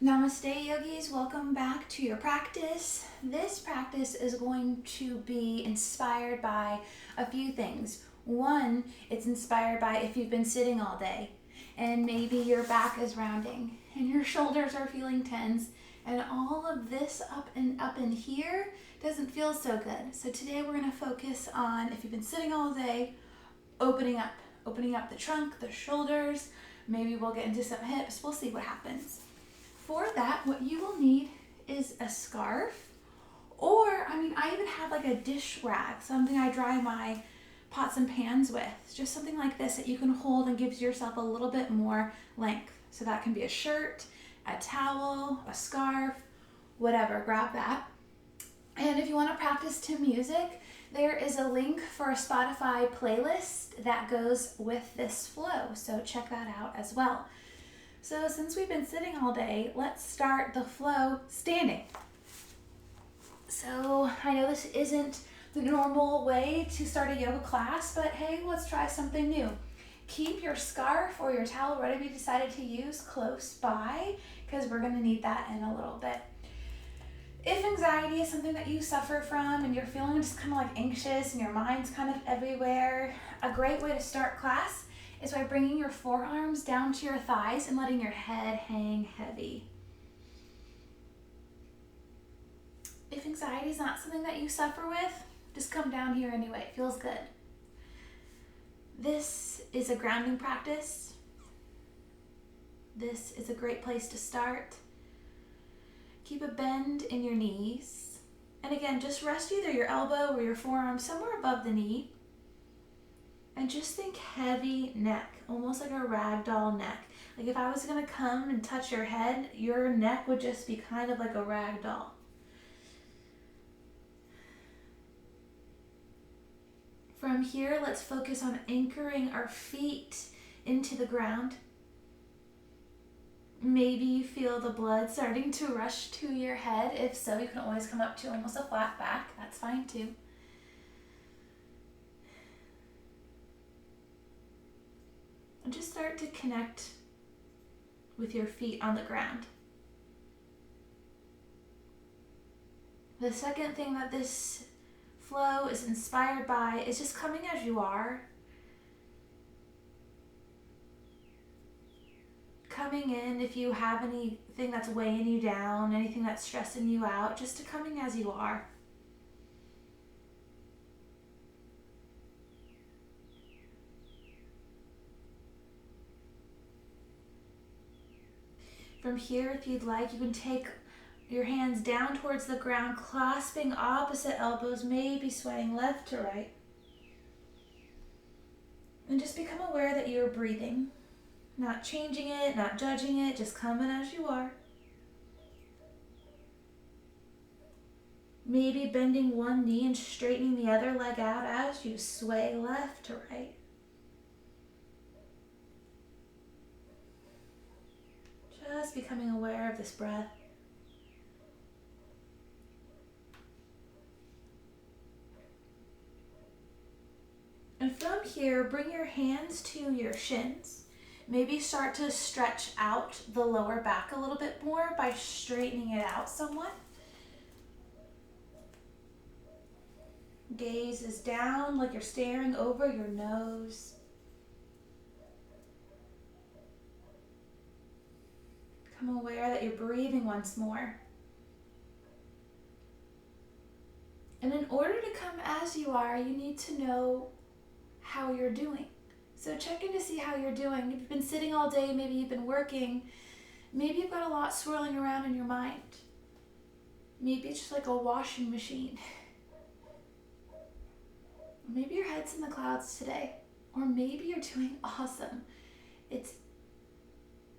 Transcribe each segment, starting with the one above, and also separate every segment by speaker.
Speaker 1: Namaste yogis, welcome back to your practice. This practice is going to be inspired by a few things. One, it's inspired by if you've been sitting all day and maybe your back is rounding and your shoulders are feeling tense and all of this up in here doesn't feel so good. So today we're going to focus on if you've been sitting all day, opening up the trunk, the shoulders, maybe we'll get into some hips, we'll see what happens. For that, what you will need is a scarf, or I even have like a dish rag, something I dry my pots and pans with, just something like this that you can hold and gives yourself a little bit more length. So that can be a shirt, a towel, a scarf, whatever, grab that. And if you want to practice to music, there is a link for a Spotify playlist that goes with this flow, so check that out as well. So since we've been sitting all day, let's start the flow standing. So I know this isn't the normal way to start a yoga class, but hey, let's try something new. Keep your scarf or your towel, whatever you decided to use, close by, because we're going to need that in a little bit. If anxiety is something that you suffer from and you're feeling just kind of like anxious and your mind's kind of everywhere, a great way to start class is by bringing your forearms down to your thighs and letting your head hang heavy. If anxiety is not something that you suffer with, just come down here anyway. It feels good. This is a grounding practice. This is a great place to start. Keep a bend in your knees. And again, just rest either your elbow or your forearm somewhere above the knee. And just think heavy neck, almost like a ragdoll neck. Like if I was going to come and touch your head, your neck would just be kind of like a ragdoll. From here, let's focus on anchoring our feet into the ground. Maybe you feel the blood starting to rush to your head. If so, you can always come up to almost a flat back. That's fine too. And just start to connect with your feet on the ground. The second thing that this flow is inspired by is just coming as you are. Coming in if you have anything that's weighing you down, anything that's stressing you out, just to coming as you are. From here, if you'd like, you can take your hands down towards the ground, clasping opposite elbows, maybe swaying left to right. And just become aware that you're breathing. Not changing it, not judging it, just coming as you are. Maybe bending one knee and straightening the other leg out as you sway left to right. Just becoming aware of this breath. And from here, bring your hands to your shins. Maybe start to stretch out the lower back a little bit more by straightening it out somewhat. Gaze is down like you're staring over your nose. Become aware that you're breathing once more. And in order to come as you are, you need to know how you're doing. So check in to see how you're doing. If you've been sitting all day, maybe you've been working, maybe you've got a lot swirling around in your mind. Maybe it's just like a washing machine. Maybe your head's in the clouds today, or maybe you're doing awesome. It's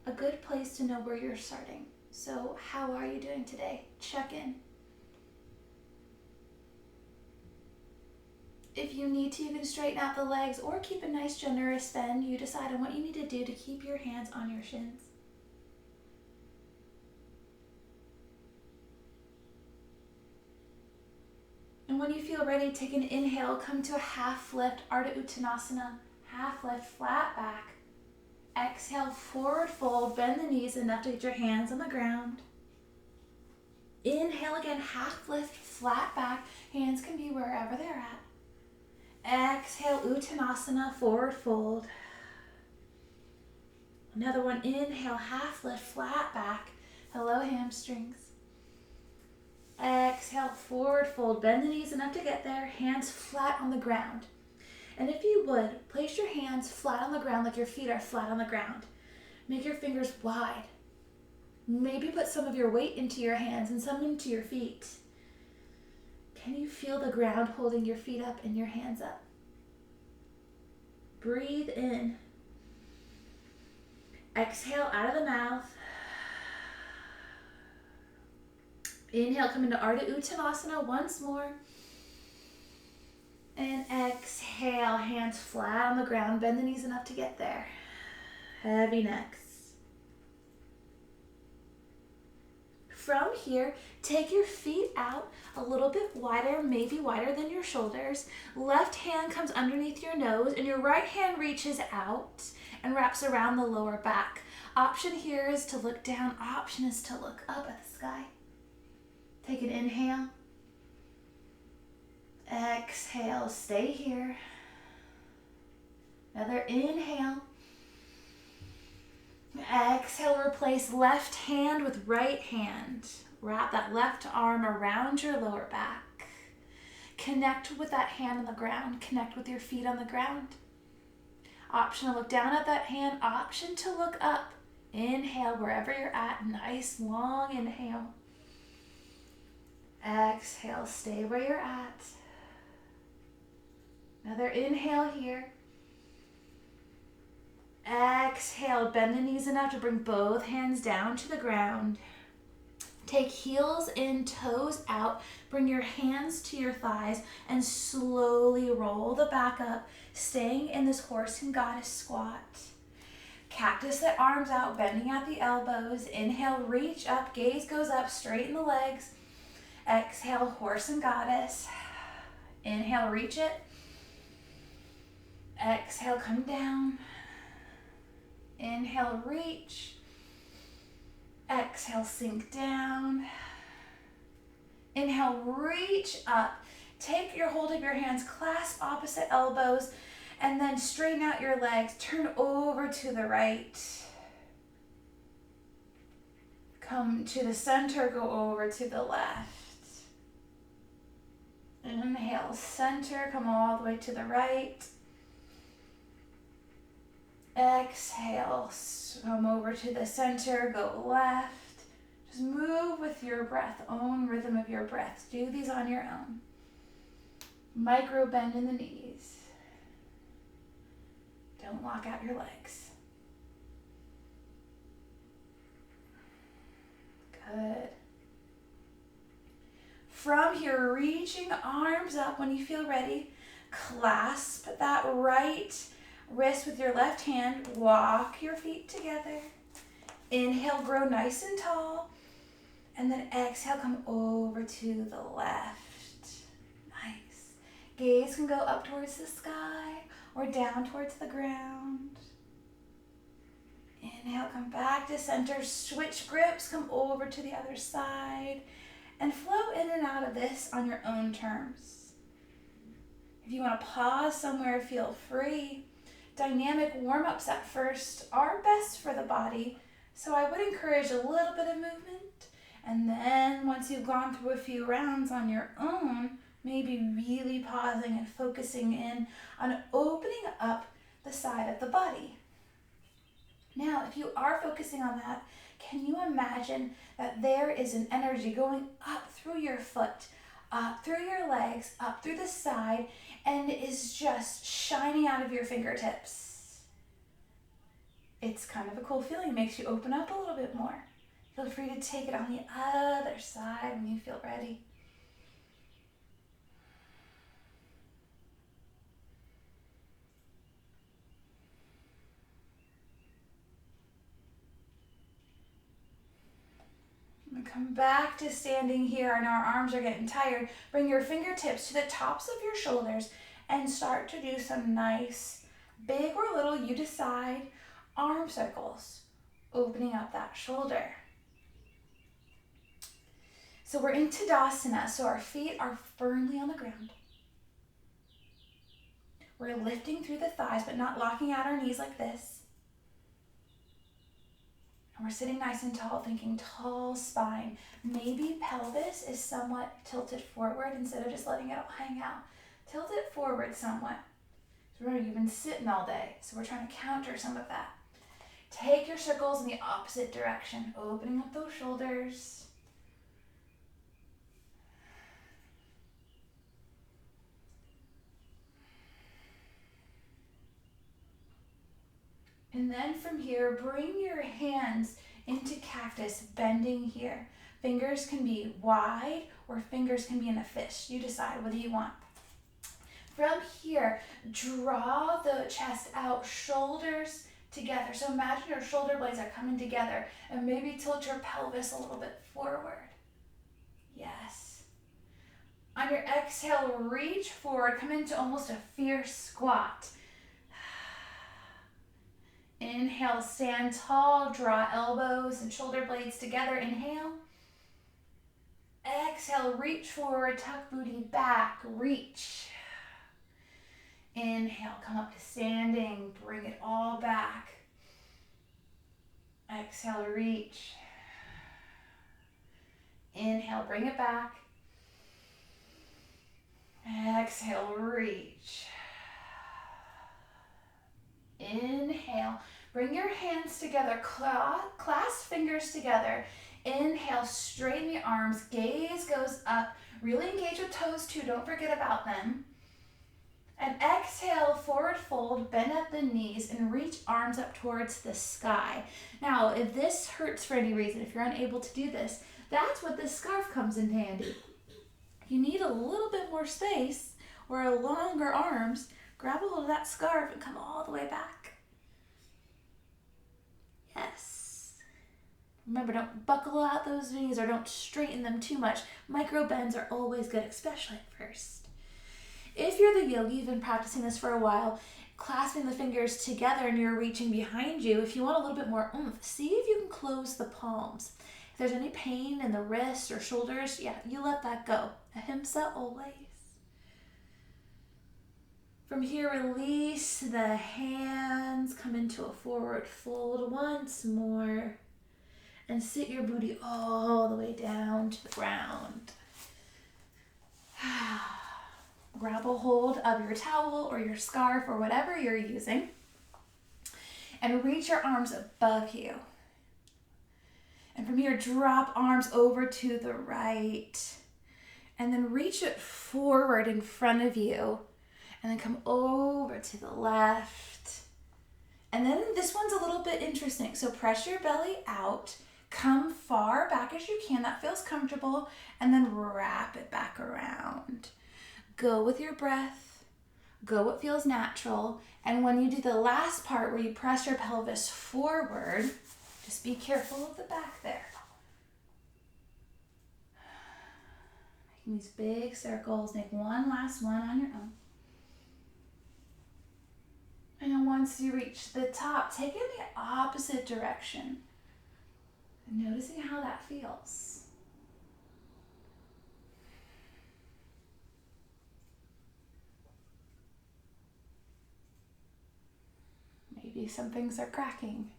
Speaker 1: a good place to know where you're starting. So how are you doing today? Check in. If you need to, you can straighten out the legs or keep a nice generous bend. You decide on what you need to do to keep your hands on your shins. And when you feel ready, take an inhale, come to a half lift, Ardha Uttanasana, half lift, flat back. Exhale, forward fold, bend the knees enough to get your hands on the ground. Inhale again, half lift, flat back. Hands can be wherever they're at. Exhale, Uttanasana, forward fold. Another one, inhale, half lift, flat back. Hello, hamstrings. Exhale, forward fold, bend the knees enough to get there. Hands flat on the ground. And if you would, place your hands flat on the ground like your feet are flat on the ground. Make your fingers wide. Maybe put some of your weight into your hands and some into your feet. Can you feel the ground holding your feet up and your hands up? Breathe in. Exhale out of the mouth. Inhale, come into Ardha Uttanasana once more. And exhale, hands flat on the ground. Bend the knees enough to get there. Heavy necks. From here, take your feet out a little bit wider, maybe wider than your shoulders. Left hand comes underneath your nose and your right hand reaches out and wraps around the lower back. Option here is to look down. Option is to look up at the sky. Take an inhale. Exhale, stay here. Another inhale. Exhale, replace left hand with right hand. Wrap that left arm around your lower back. Connect with that hand on the ground. Connect with your feet on the ground. Option to look down at that hand. Option to look up. Inhale wherever you're at. Nice long inhale. Exhale, stay where you're at. Another inhale here. Exhale, bend the knees enough to bring both hands down to the ground. Take heels in, toes out. Bring your hands to your thighs and slowly roll the back up, staying in this horse and goddess squat. Cactus the arms out, bending at the elbows. Inhale, reach up, gaze goes up, straighten the legs. Exhale, horse and goddess. Inhale, reach it. Exhale, come down. Inhale, reach. Exhale, sink down. Inhale, reach up. Take your hold of your hands, clasp opposite elbows, and then straighten out your legs. Turn over to the right. Come to the center, go over to the left. Inhale, center, come all the way to the right. Exhale, come over to the center, go left. Just move with your breath, own rhythm of your breath. Do these on your own. Micro bend in the knees. Don't lock out your legs. Good. From here, reaching arms up when you feel ready. Clasp that right wrist with your left hand. Walk your feet together. Inhale, grow nice and tall. And then exhale, come over to the left. Nice. Gaze can go up towards the sky or down towards the ground. Inhale, come back to center. Switch grips, come over to the other side. And flow in and out of this on your own terms. If you want to pause somewhere, feel free. Dynamic warm-ups at first are best for the body, so I would encourage a little bit of movement. And then once you've gone through a few rounds on your own, maybe really pausing and focusing in on opening up the side of the body. Now, if you are focusing on that, can you imagine that there is an energy going up through your foot, up through your legs, up through the side, and is just shining out of your fingertips? It's kind of a cool feeling. It makes you open up a little bit more. Feel free to take it on the other side when you feel ready. Come back to standing here, and our arms are getting tired. Bring your fingertips to the tops of your shoulders and start to do some nice, big or little, you decide, arm circles, opening up that shoulder. So we're in Tadasana, so our feet are firmly on the ground. We're lifting through the thighs, but not locking out our knees like this. And we're sitting nice and tall, thinking tall spine. Maybe pelvis is somewhat tilted forward instead of just letting it all hang out. Tilt it forward somewhat. Remember, you've been sitting all day, so we're trying to counter some of that. Take your circles in the opposite direction, opening up those shoulders. And then from here, bring your hands into cactus, bending here. Fingers can be wide or fingers can be in a fist. You decide, what do you want? From here, draw the chest out, shoulders together. So imagine your shoulder blades are coming together and maybe tilt your pelvis a little bit forward. Yes. On your exhale, reach forward, come into almost a fierce squat. Inhale, stand tall, draw elbows and shoulder blades together. Inhale. Exhale, reach forward, tuck booty back, reach. Inhale, come up to standing, bring it all back. Exhale, reach. Inhale, bring it back. Exhale, reach. Inhale, bring your hands together, clasp fingers together. Inhale, straighten the arms, gaze goes up. Really engage with toes too, don't forget about them. And exhale, forward fold, bend at the knees and reach arms up towards the sky. Now, if this hurts for any reason, if you're unable to do this, that's what this scarf comes in handy. You need a little bit more space or longer arms. Grab a hold of that scarf and come all the way back. Yes. Remember, don't buckle out those knees or don't straighten them too much. Micro bends are always good, especially at first. If you're the yogi, you've been practicing this for a while, clasping the fingers together and you're reaching behind you, if you want a little bit more oomph, see if you can close the palms. If there's any pain in the wrists or shoulders, yeah, you let that go. Ahimsa always. From here, release the hands, come into a forward fold once more, and sit your booty all the way down to the ground. Grab a hold of your towel or your scarf or whatever you're using, and reach your arms above you. And from here, drop arms over to the right, and then reach it forward in front of you. And then come over to the left. And then this one's a little bit interesting. So press your belly out, come far back as you can. That feels comfortable. And then wrap it back around. Go with your breath. Go what feels natural. And when you do the last part where you press your pelvis forward, just be careful of the back there. Making these big circles. Make one last one on your own. And then once you reach the top, take it in the opposite direction. And noticing how that feels. Maybe some things are cracking.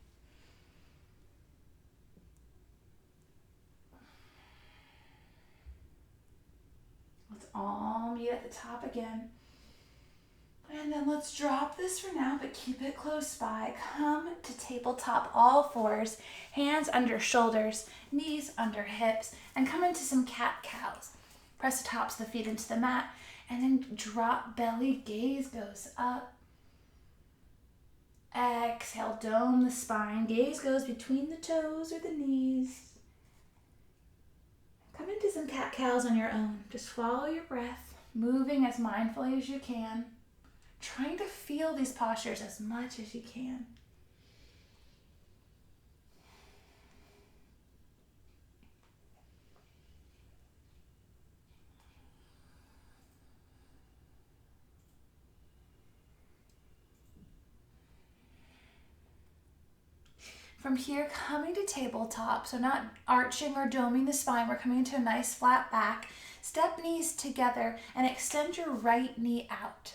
Speaker 1: Let's all meet at the top again. And then let's drop this for now, but keep it close by. Come to tabletop, all fours, hands under shoulders, knees under hips, and come into some cat-cows. Press the tops of the feet into the mat, and then drop belly, gaze goes up. Exhale, dome the spine, gaze goes between the toes or the knees. Come into some cat-cows on your own. Just follow your breath, moving as mindfully as you can. Trying to feel these postures as much as you can. From here, coming to tabletop, so not arching or doming the spine, we're coming into a nice flat back. Step knees together and extend your right knee out.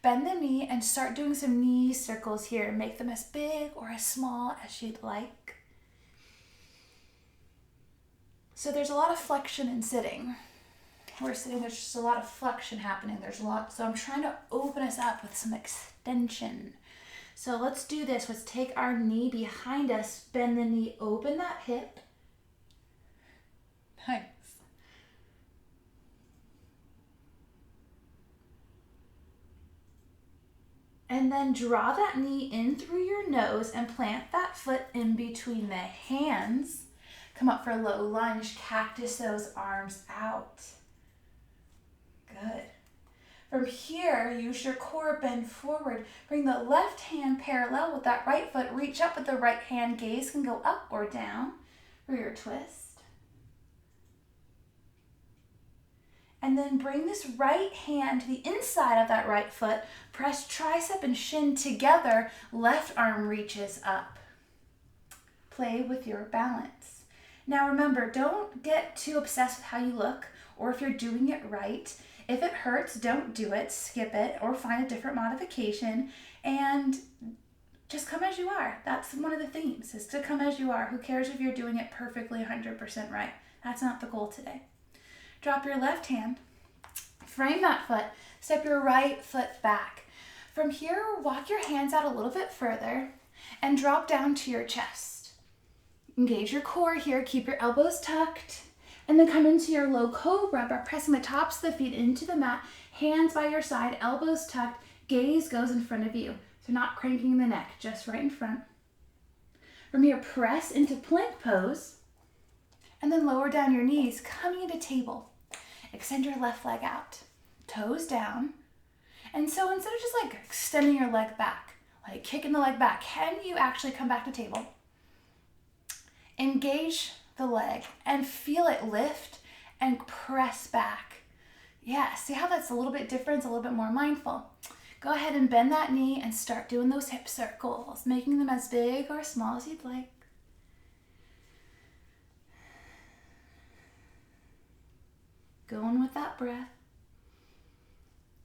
Speaker 1: Bend the knee and start doing some knee circles here. Make them as big or as small as you'd like. So there's a lot of flexion in sitting. We're sitting, there's just a lot of flexion happening. So I'm trying to open us up with some extension. So let's do this. Let's take our knee behind us, bend the knee, open that hip. Nice. And then draw that knee in through your nose and plant that foot in between the hands. Come up for a low lunge, cactus those arms out. Good. From here, use your core, bend forward. Bring the left hand parallel with that right foot. Reach up with the right hand. Gaze can go up or down for your twist. And then bring this right hand to the inside of that right foot. Press tricep and shin together. Left arm reaches up. Play with your balance. Now remember, don't get too obsessed with how you look or if you're doing it right. If it hurts, don't do it, skip it, or find a different modification, and just come as you are. That's one of the themes, is to come as you are. Who cares if you're doing it perfectly 100% right? That's not the goal today. Drop your left hand, frame that foot, step your right foot back. From here, walk your hands out a little bit further and drop down to your chest. Engage your core here, keep your elbows tucked. And then come into your low cobra by pressing the tops of the feet into the mat, hands by your side, elbows tucked, gaze goes in front of you. So not cranking the neck, just right in front. From here, press into plank pose, and then lower down your knees, coming into table. Extend your left leg out, toes down. And so instead of just like extending your leg back, like kicking the leg back, can you actually come back to table? Engage the leg and feel it lift and press back. Yeah, see how that's a little bit different, it's a little bit more mindful. Go ahead and bend that knee and start doing those hip circles, making them as big or small as you'd like. Going with that breath.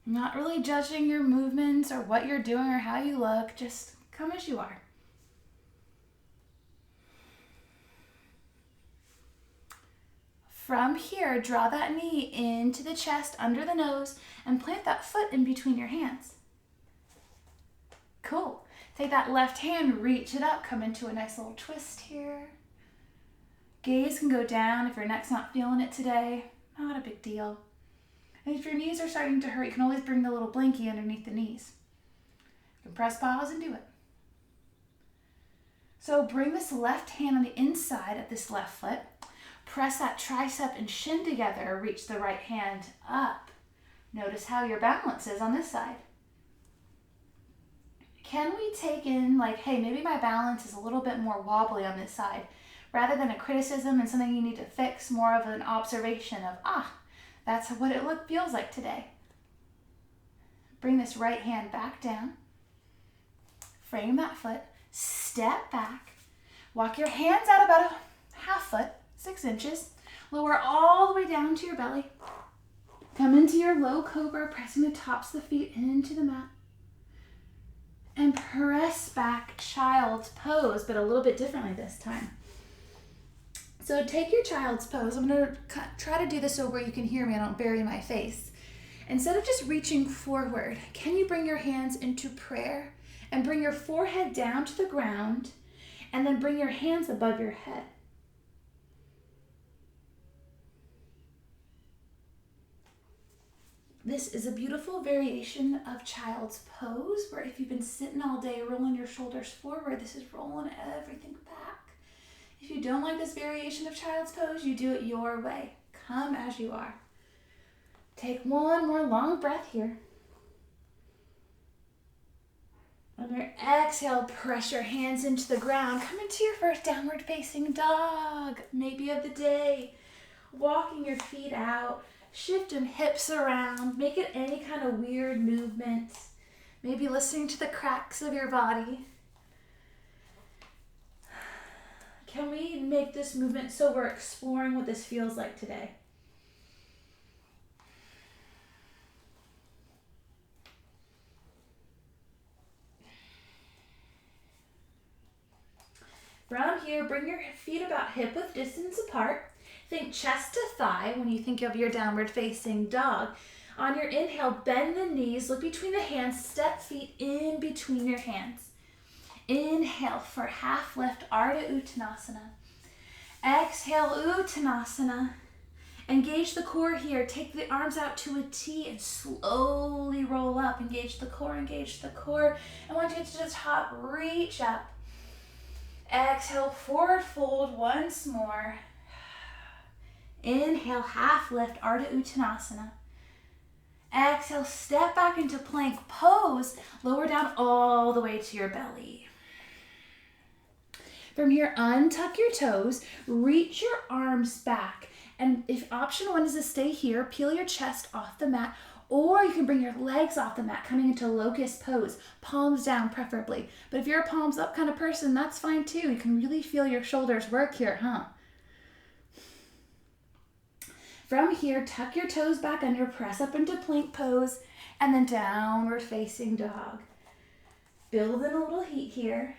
Speaker 1: Not really judging your movements or what you're doing or how you look, just come as you are. From here, draw that knee into the chest, under the nose, and plant that foot in between your hands. Cool. Take that left hand, reach it up, come into a nice little twist here. Gaze can go down if your neck's not feeling it today. Not a big deal. And if your knees are starting to hurt, you can always bring the little blankie underneath the knees. You can press pause and do it. So bring this left hand on the inside of this left foot. Press that tricep and shin together, reach the right hand up. Notice how your balance is on this side. Can we take in like, hey, maybe my balance is a little bit more wobbly on this side. Rather than a criticism and something you need to fix, more of an observation of, that's what it feels like today. Bring this right hand back down. Frame that foot, step back. Walk your hands out about a half foot. 6 inches. Lower all the way down to your belly. Come into your low cobra, pressing the tops of the feet into the mat. And press back, child's pose, but a little bit differently this time. So take your child's pose. I'm going to try to do this so where you can hear me. I don't bury my face. Instead of just reaching forward, can you bring your hands into prayer and bring your forehead down to the ground and then bring your hands above your head? This is a beautiful variation of child's pose, where if you've been sitting all day rolling your shoulders forward, this is rolling everything back. If you don't like this variation of child's pose, you do it your way. Come as you are. Take one more long breath here. On your exhale, press your hands into the ground. Come into your first downward facing dog, maybe of the day. Walking your feet out. Shifting hips around, make it any kind of weird movements. Maybe listening to the cracks of your body. Can we make this movement so we're exploring what this feels like today? From here, bring your feet about hip-width distance apart. Think chest to thigh when you think of your downward facing dog. On your inhale, bend the knees, look between the hands, step feet in between your hands. Inhale for half lift, Ardha Uttanasana. Exhale, Uttanasana. Engage the core here. Take the arms out to a T and slowly roll up. Engage the core, engage the core. I want you to just hop, reach up. Exhale, forward fold once more. Inhale, half lift, Ardha Uttanasana. Exhale, step back into plank pose. Lower down all the way to your belly. From here, untuck your toes, reach your arms back. And if option one is to stay here, peel your chest off the mat, or you can bring your legs off the mat, coming into locust pose, palms down preferably. But if you're a palms up kind of person, that's fine too. You can really feel your shoulders work here, huh? From here, tuck your toes back under, press up into plank pose, and then downward facing dog. Build in a little heat here.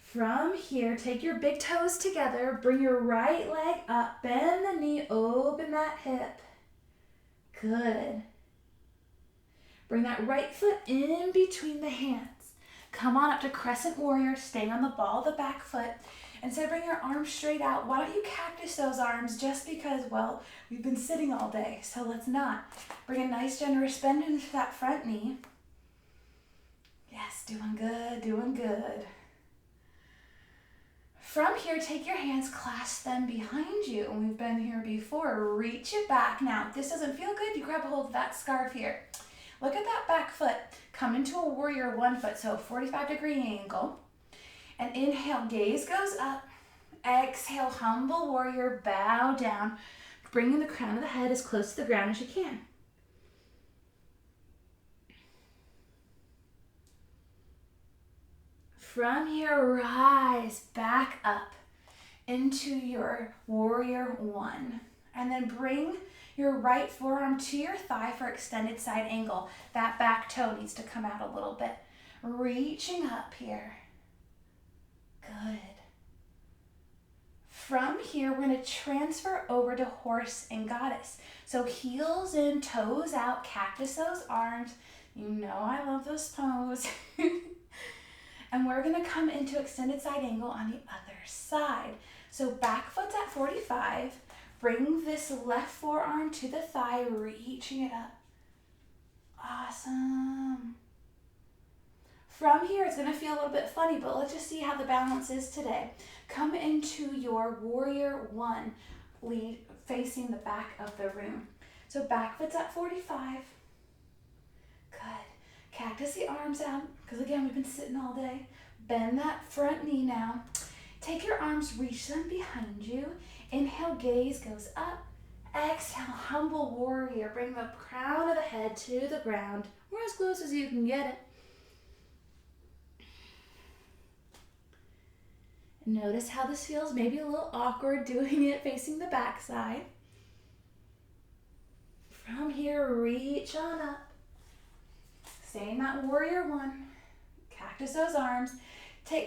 Speaker 1: From here, take your big toes together, bring your right leg up, bend the knee, open that hip. Good. Bring that right foot in between the hands. Come on up to crescent warrior, stay on the ball of the back foot. Instead of bringing your arms straight out, why don't you cactus those arms just because, well, we've been sitting all day, so let's not. Bring a nice generous bend into that front knee. Yes, doing good, doing good. From here, take your hands, clasp them behind you. We've been here before. Reach it back. Now, if this doesn't feel good, you grab a hold of that scarf here. Look at that back foot. Come into a warrior one foot, so 45-degree angle. And inhale, gaze goes up. Exhale, humble warrior, bow down. Bringing the crown of the head as close to the ground as you can. From here, rise back up into your warrior one. And then bring your right forearm to your thigh for extended side angle. That back toe needs to come out a little bit. Reaching up here. Good. From here, we're going to transfer over to horse and goddess. So heels in, toes out, cactus those arms. You know I love this pose. And we're going to come into extended side angle on the other side. So back foot's at 45. Bring this left forearm to the thigh, reaching it up. Awesome. From here, it's going to feel a little bit funny, but let's just see how the balance is today. Come into your warrior one, lead facing the back of the room. So back foot's at 45. Good. Cactus the arms out, because again, we've been sitting all day. Bend that front knee now. Take your arms, reach them behind you. Inhale, gaze goes up. Exhale, humble warrior. Bring the crown of the head to the ground, or as close as you can get it. Notice how this feels, maybe a little awkward doing it facing the back side. From here, reach on up. Stay in that warrior one. Cactus those arms.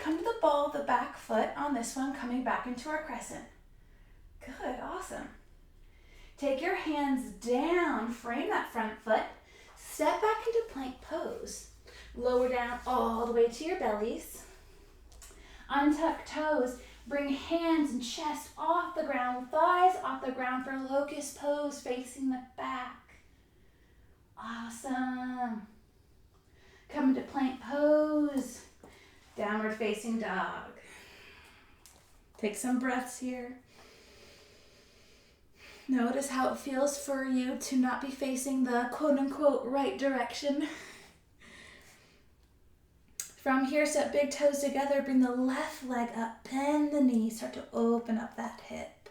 Speaker 1: Come to the ball of the back foot on this one, coming back into our crescent. Good, awesome. Take your hands down, frame that front foot. Step back into plank pose. Lower down all the way to your bellies. Untuck toes. Bring hands and chest off the ground, thighs off the ground for locust pose facing the back. Awesome. Come into plank pose. Downward facing dog. Take some breaths here. Notice how it feels for you to not be facing the quote-unquote right direction. From here, step big toes together, bring the left leg up, bend the knee, start to open up that hip.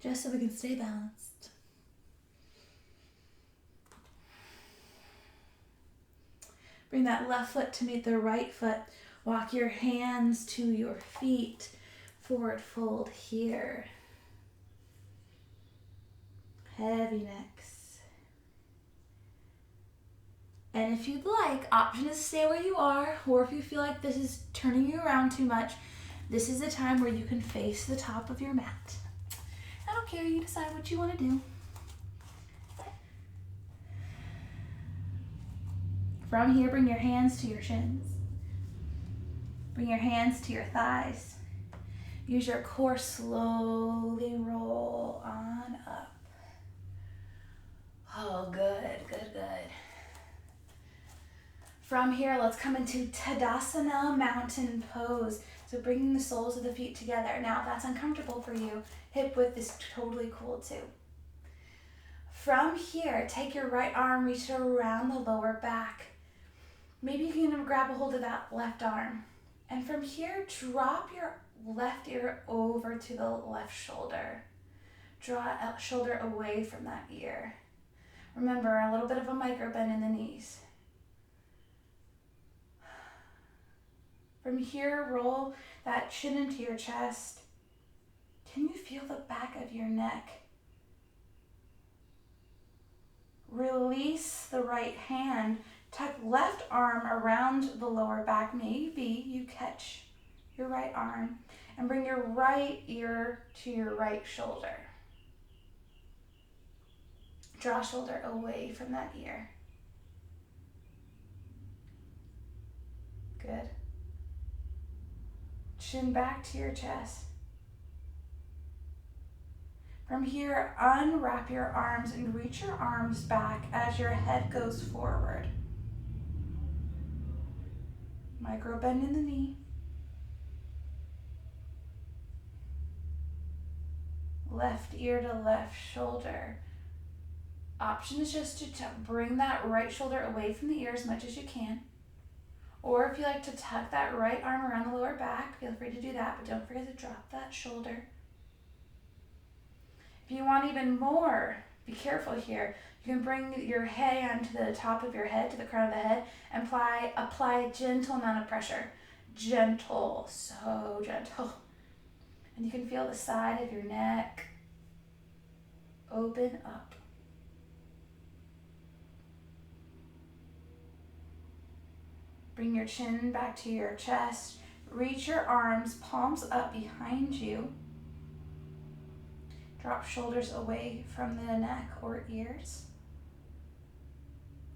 Speaker 1: Just so we can stay balanced. Bring that left foot to meet the right foot. Walk your hands to your feet. Forward fold here. Heavy necks. And if you'd like, option is stay where you are, or if you feel like this is turning you around too much, this is a time where you can face the top of your mat. I don't care, you decide what you want to do. From here, bring your hands to your shins. Bring your hands to your thighs. Use your core, slowly roll on up. Oh, good, good, good. From here, let's come into Tadasana, mountain pose. So bringing the soles of the feet together. Now, if that's uncomfortable for you, hip width is totally cool too. From here, take your right arm, reach it around the lower back. Maybe you can grab a hold of that left arm. And from here, drop your left ear over to the left shoulder. Draw a shoulder away from that ear. Remember, a little bit of a micro bend in the knees. From here, roll that chin into your chest. Can you feel the back of your neck? Release the right hand. Tuck left arm around the lower back. Maybe you catch your right arm and bring your right ear to your right shoulder. Draw shoulder away from that ear. Good. Chin back to your chest. From here, unwrap your arms and reach your arms back as your head goes forward. Micro bend in the knee. Left ear to left shoulder. Option is just to bring that right shoulder away from the ear as much as you can. Or if you like to tuck that right arm around the lower back, feel free to do that, but don't forget to drop that shoulder. If you want even more, be careful here. You can bring your hand to the top of your head, to the crown of the head, and apply a gentle amount of pressure. Gentle, so gentle. And you can feel the side of your neck open up. Bring your chin back to your chest. Reach your arms, palms up behind you. Drop shoulders away from the neck or ears.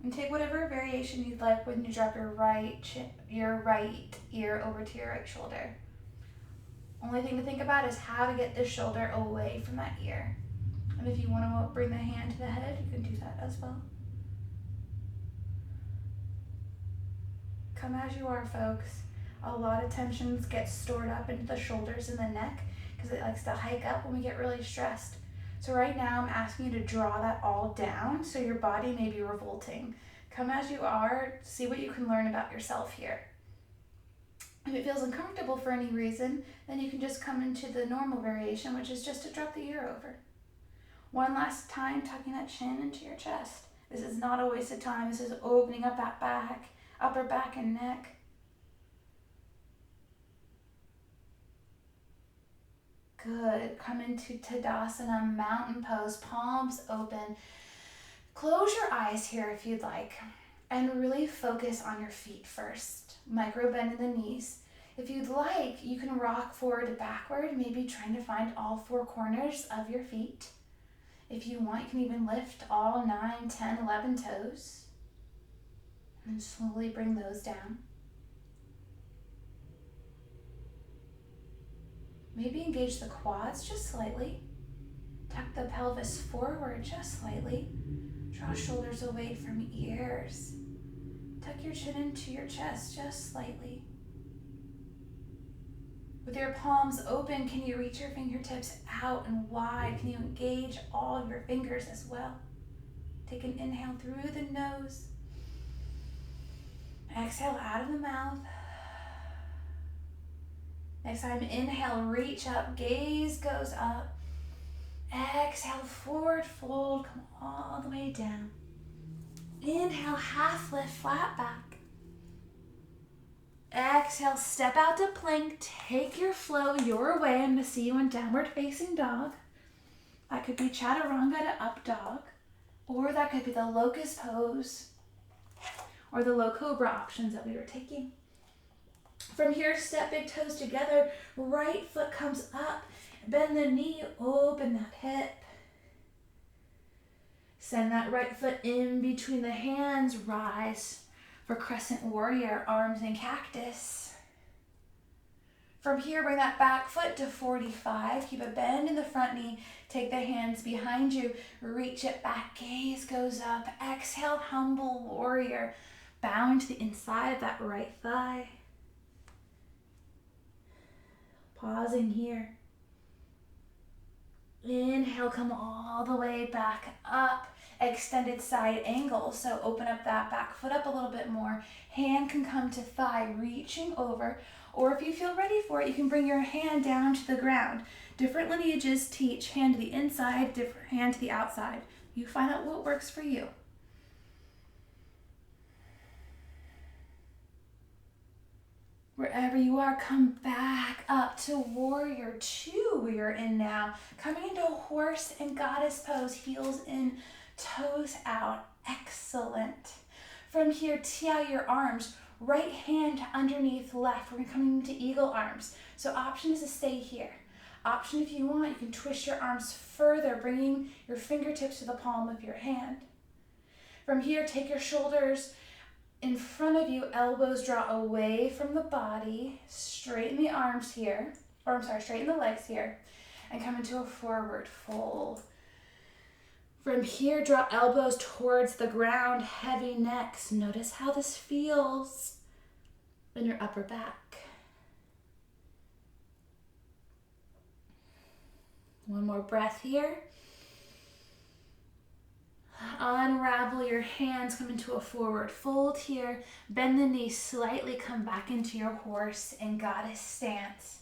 Speaker 1: And take whatever variation you'd like when you drop your right ear over to your right shoulder. Only thing to think about is how to get this shoulder away from that ear. And if you want to bring the hand to the head, you can do that as well. Come as you are, folks. A lot of tensions get stored up into the shoulders and the neck because it likes to hike up when we get really stressed. So right now I'm asking you to draw that all down so your body may be revolting. Come as you are, see what you can learn about yourself here. If it feels uncomfortable for any reason, then you can just come into the normal variation, which is just to drop the ear over. One last time, tucking that chin into your chest. This is not a waste of time. This is opening up that back, upper back and neck. Good. Come into Tadasana, mountain pose, palms open. Close your eyes here if you'd like, and really focus on your feet first. Micro bend in the knees. If you'd like, you can rock forward to backward, maybe trying to find all four corners of your feet. If you want, you can even lift all 9, 10, 11 toes, and then slowly bring those down. Maybe engage the quads just slightly. Tuck the pelvis forward just slightly. Draw shoulders away from ears. Tuck your chin into your chest just slightly. With your palms open, can you reach your fingertips out and wide? Can you engage all of your fingers as well? Take an inhale through the nose. Exhale out of the mouth. Next time, inhale, reach up, gaze goes up. Exhale, forward fold, come all the way down. Inhale, half lift, flat back. Exhale, step out to plank. Take your flow your way. I'm going to see you in downward facing dog. That could be chaturanga to up dog, or that could be the locust pose, or the low cobra options that we were taking. From here, step big toes together. Right foot comes up. Bend the knee, open that hip. Send that right foot in between the hands. Rise for crescent warrior, arms in cactus. From here, bring that back foot to 45. Keep a bend in the front knee. Take the hands behind you. Reach it back. Gaze goes up. Exhale, humble warrior. Bow into the inside of that right thigh. Pausing here. Inhale, come all the way back up. Extended side angle. So open up that back foot up a little bit more. Hand can come to thigh, reaching over. Or if you feel ready for it, you can bring your hand down to the ground. Different lineages teach hand to the inside, different hand to the outside. You find out what works for you. Wherever you are, come back up to warrior two. We are in now. Coming into a horse and goddess pose, heels in, toes out. Excellent. From here, tee out your arms. Right hand underneath left. We're coming into eagle arms. So option is to stay here. Option, if you want, you can twist your arms further, bringing your fingertips to the palm of your hand. From here, take your shoulders in front of you, elbows draw away from the body. Straighten the arms here, straighten the legs here, and come into a forward fold. From here, draw elbows towards the ground, heavy necks. Notice how this feels in your upper back. One more breath here. Unravel your hands, come into a forward fold here. Bend the knees slightly, come back into your horse and goddess stance.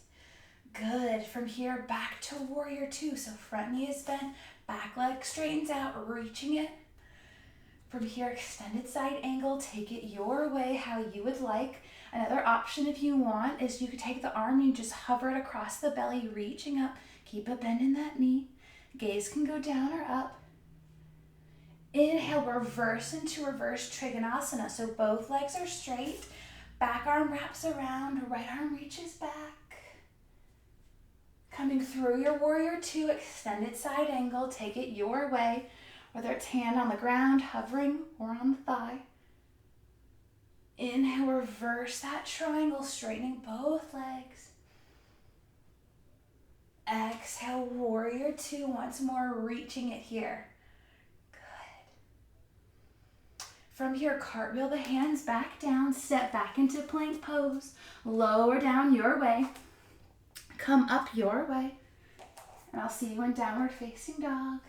Speaker 1: Good. From here, back to warrior two. So front knee is bent, back leg straightens out, reaching it. From here, extended side angle, take it your way, how you would like. Another option, if you want, is you could take the arm and you just hover it across the belly, reaching up. Keep a bend in that knee. Gaze can go down or up. Inhale, reverse into reverse Trikonasana. So both legs are straight. Back arm wraps around, right arm reaches back. Coming through your warrior two, extended side angle. Take it your way, whether it's hand on the ground, hovering, or on the thigh. Inhale, reverse that triangle, straightening both legs. Exhale, warrior two, once more, reaching it here. From here, cartwheel the hands back down, step back into plank pose, lower down your way, come up your way, and I'll see you in downward facing dog.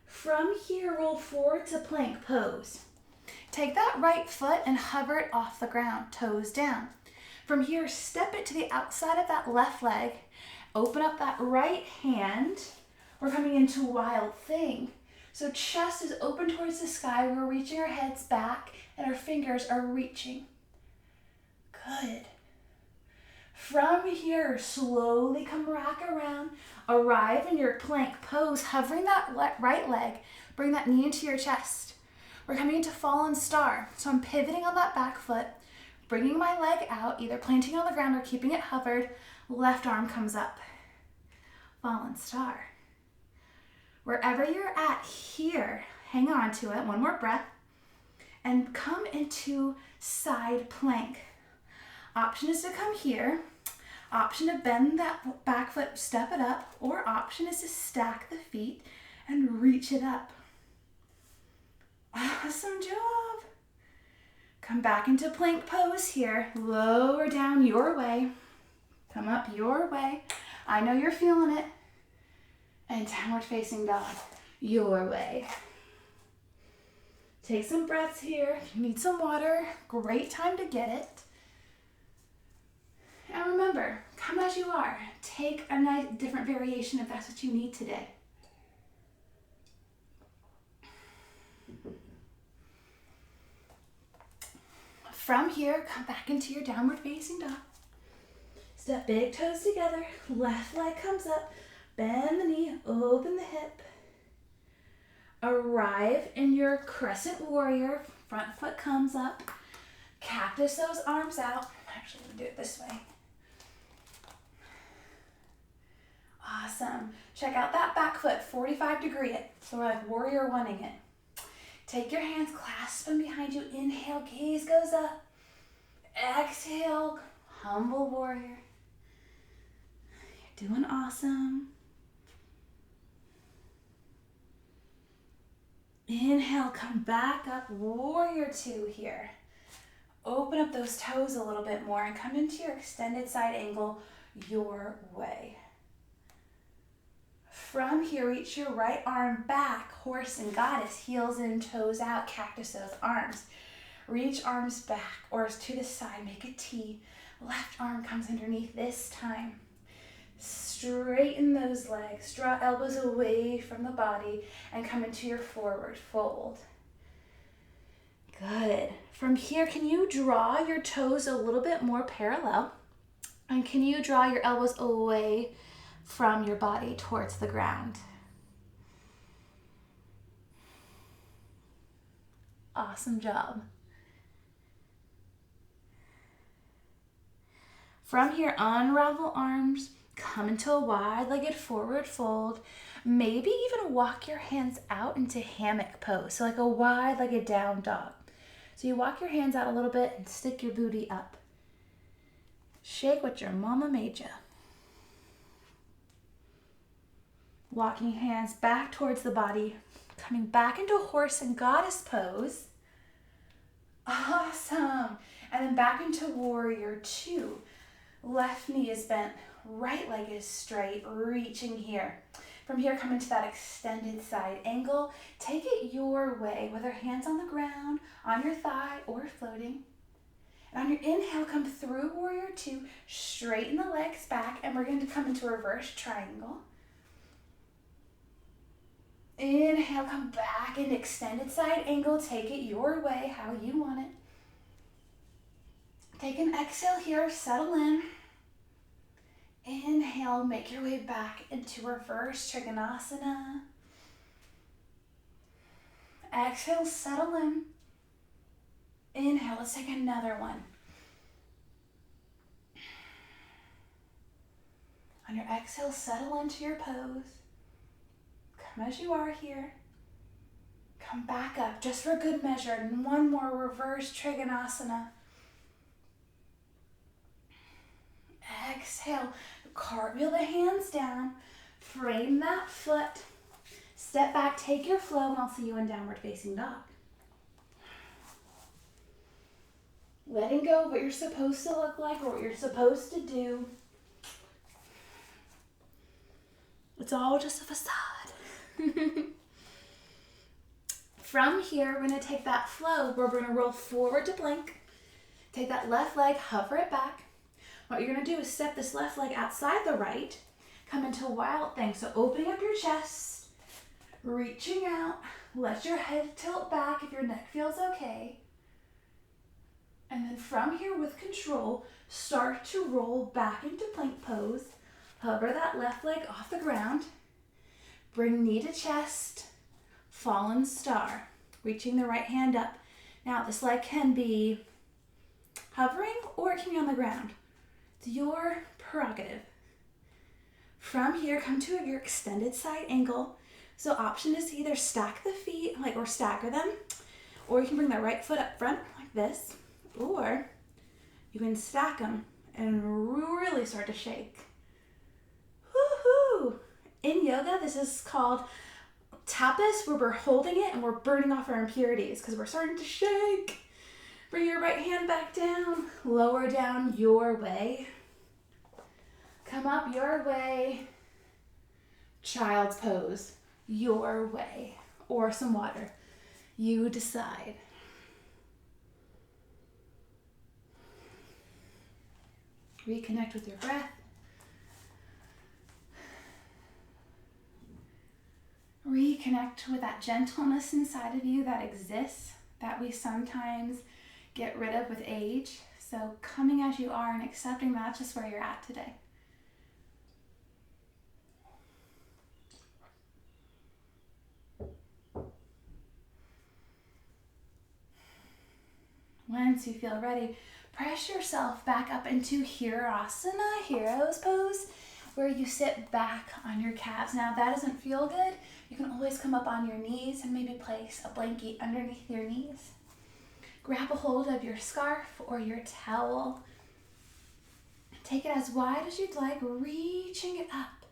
Speaker 1: From here, roll forward to plank pose. Take that right foot and hover it off the ground, toes down. From here, step it to the outside of that left leg, open up that right hand. We're coming into wild thing. So chest is open towards the sky. We're reaching our heads back and our fingers are reaching. Good. From here, slowly come back around. Arrive in your plank pose, hovering that right leg. Bring that knee into your chest. We're coming into fallen star. So I'm pivoting on that back foot, bringing my leg out, either planting on the ground or keeping it hovered. Left arm comes up. Fallen star. Wherever you're at here, hang on to it. One more breath. And come into side plank. Option is to come here. Option to bend that back foot, step it up. Or option is to stack the feet and reach it up. Awesome job. Come back into plank pose here. Lower down your way. Come up your way. I know you're feeling it. And downward facing dog, your way. Take some breaths here. If you need some water, great time to get it. And remember, come as you are. Take a nice different variation if that's what you need today. From here, come back into your downward facing dog. Step big toes together, left leg comes up, bend the knee, open the hip. Arrive in your crescent warrior, front foot comes up, cactus those arms out. Actually, I'm gonna do it this way. Awesome. Check out that back foot, 45-degree it. So we're like warrior oneing it. Take your hands, clasp them behind you. Inhale, gaze goes up. Exhale, humble warrior. You're doing awesome. Inhale, come back up, warrior two here. Open up those toes a little bit more and come into your extended side angle your way. From here, reach your right arm back, horse and goddess, heels in, toes out, cactus those arms. Reach arms back or to the side, make a T. Left arm comes underneath this time. Straighten those legs, draw elbows away from the body and come into your forward fold. Good. From here, can you draw your toes a little bit more parallel? And can you draw your elbows away from your body towards the ground? Awesome job. From here, unravel arms, come into a wide-legged forward fold. Maybe even walk your hands out into hammock pose, so like a wide-legged down dog. So you walk your hands out a little bit and stick your booty up. Shake what your mama made you. Walking hands back towards the body, coming back into horse and goddess pose. Awesome. And then back into warrior two. Left knee is bent, right leg is straight, reaching here. From here, come into that extended side angle. Take it your way, whether hands on the ground, on your thigh, or floating. And on your inhale, come through warrior two, straighten the legs back, and we're going to come into reverse triangle. Inhale, come back into extended side angle. Take it your way, how you want it. Take an exhale here, settle in. Inhale, make your way back into reverse Trikonasana. Exhale, settle in. Inhale, let's take another one. On your exhale, settle into your pose. Come as you are here. Come back up just for good measure. And one more reverse Trikonasana. Exhale, cartwheel the hands down. Frame that foot. Step back, take your flow, and I'll see you in downward facing dog. Letting go of what you're supposed to look like or what you're supposed to do. It's all just a facade. From here, we're going to take that flow where we're going to roll forward to plank. Take that left leg, hover it back. What you're going to do is step this left leg outside the right, come into wild thing. So opening up your chest, reaching out, let your head tilt back if your neck feels okay. And then from here with control, start to roll back into plank pose. Hover that left leg off the ground. Bring knee to chest, fallen star, reaching the right hand up. Now this leg can be hovering or it can be on the ground. It's your prerogative. From here, come to your extended side angle. So option is to either stack the feet or stagger them, or you can bring that right foot up front like this, or you can stack them and really start to shake. Woohoo! In yoga, this is called tapas, where we're holding it and we're burning off our impurities because we're starting to shake. Bring your right hand back down, lower down your way. Come up your way. Child's pose, your way, or some water. You decide. Reconnect with your breath. Reconnect with that gentleness inside of you that exists, that we sometimes get rid of with age. So coming as you are and accepting that's just where you're at today. Once you feel ready, press yourself back up into Hirasana, Hero's Pose, where you sit back on your calves. Now, if that doesn't feel good, you can always come up on your knees and maybe place a blanket underneath your knees. Grab a hold of your scarf or your towel. Take it as wide as you'd like, reaching it up.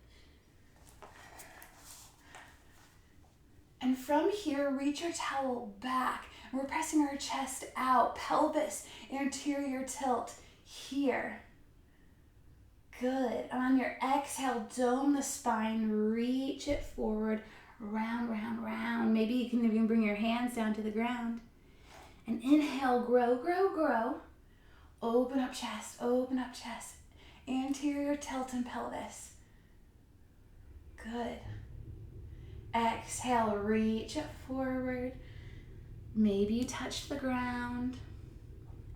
Speaker 1: And from here, reach your towel back. We're pressing our chest out, pelvis, anterior tilt here. Good. And on your exhale, dome the spine, reach it forward, round, round, round. Maybe you can even bring your hands down to the ground. And inhale, grow, grow, grow. Open up chest, anterior tilt and pelvis. Good. Exhale, reach it forward. Maybe you touch the ground.